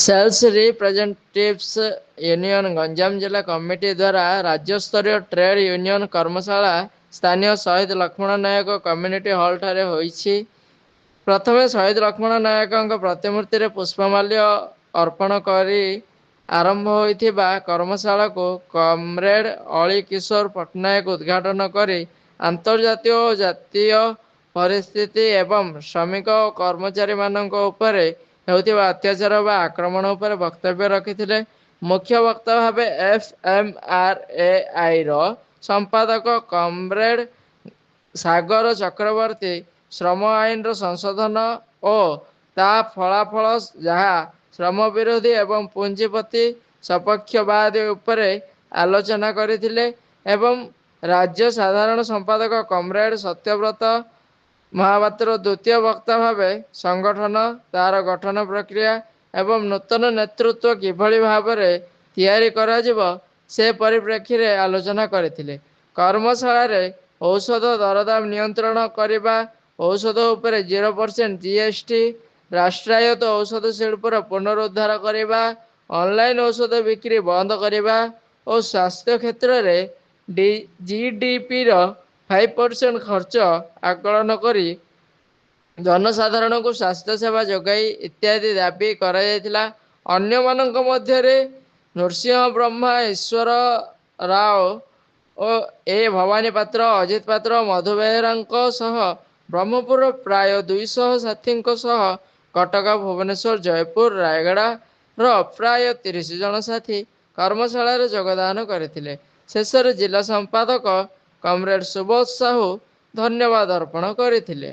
Sales representatives union Ganjam जिला committee द्वारा राज्य स्तरीय ट्रेड यूनियन कर्मशाला स्थानीय शहीद लक्ष्मण नायक कम्युनिटी हॉल ठारे होईछि। प्रथमे शहीद लक्ष्मण नायक प्रतिमूर्ति रे पुष्पमाल्य अर्पण करी आरंभ होइथिबा कर्मशाला को कमरेड अली किशोर पटनायक उद्घाटन करी अंतर्जातीय और जातीय परिस्थिति एवं श्रमिक और कर्मचारी मानक उपरे हेउथिबा अत्याचार व आक्रमण उपरे वक्तव्य रखिथिले। मुख्य वक्ता भावे एफएमआरएआई रो संपादक कमरेड सागर चक्रवर्ती श्रम आईन रो संशोधन और ता फलाफल जहा श्रम विरोधी एवं पूंजीपति सपक्षवादी उपरे आलोचना करथिले एवं राज्य साधारण संपादक कमरेड सत्यव्रत महापात्र द्वितीय वक्ता भावे संगठन तार गठन प्रक्रिया एवं नूतन नेतृत्व किभली भावरे तैयारी करा जिवो से परिप्रेक्षी रे आलोचना करथिले। कर्मशाला रे औषध दरदाम नियंत्रण करने, औषध उपरे 0% जीएसटी, राष्ट्रायत्त औषध शिल्पर पुनरुद्धार करने, ऑनलाइन औषध बिक्री बंद करने और स्वास्थ्य क्षेत्र में जीडीपी रो 5% खर्च आकलन करी जनसाधारण को स्वास्थ्य सेवा जोगाई इत्यादि दाबी करा जायतिला। अन्य मानक मध्यरे नरसिंह ब्रह्मा, ईश्वर राव और ए भवानी पात्र, अजित पात्र, मधु बेहेरा सह ब्रह्मपुर प्राय 200 साथी सह कटक, भुवनेश्वर, जयपुर, रायगड़ा प्राय 30 जन साथी कर्मशाला योगदान करथिले। शेषर जिला संपादक कमरेड सुबोध साहू धन्यवाद अर्पण करथिले।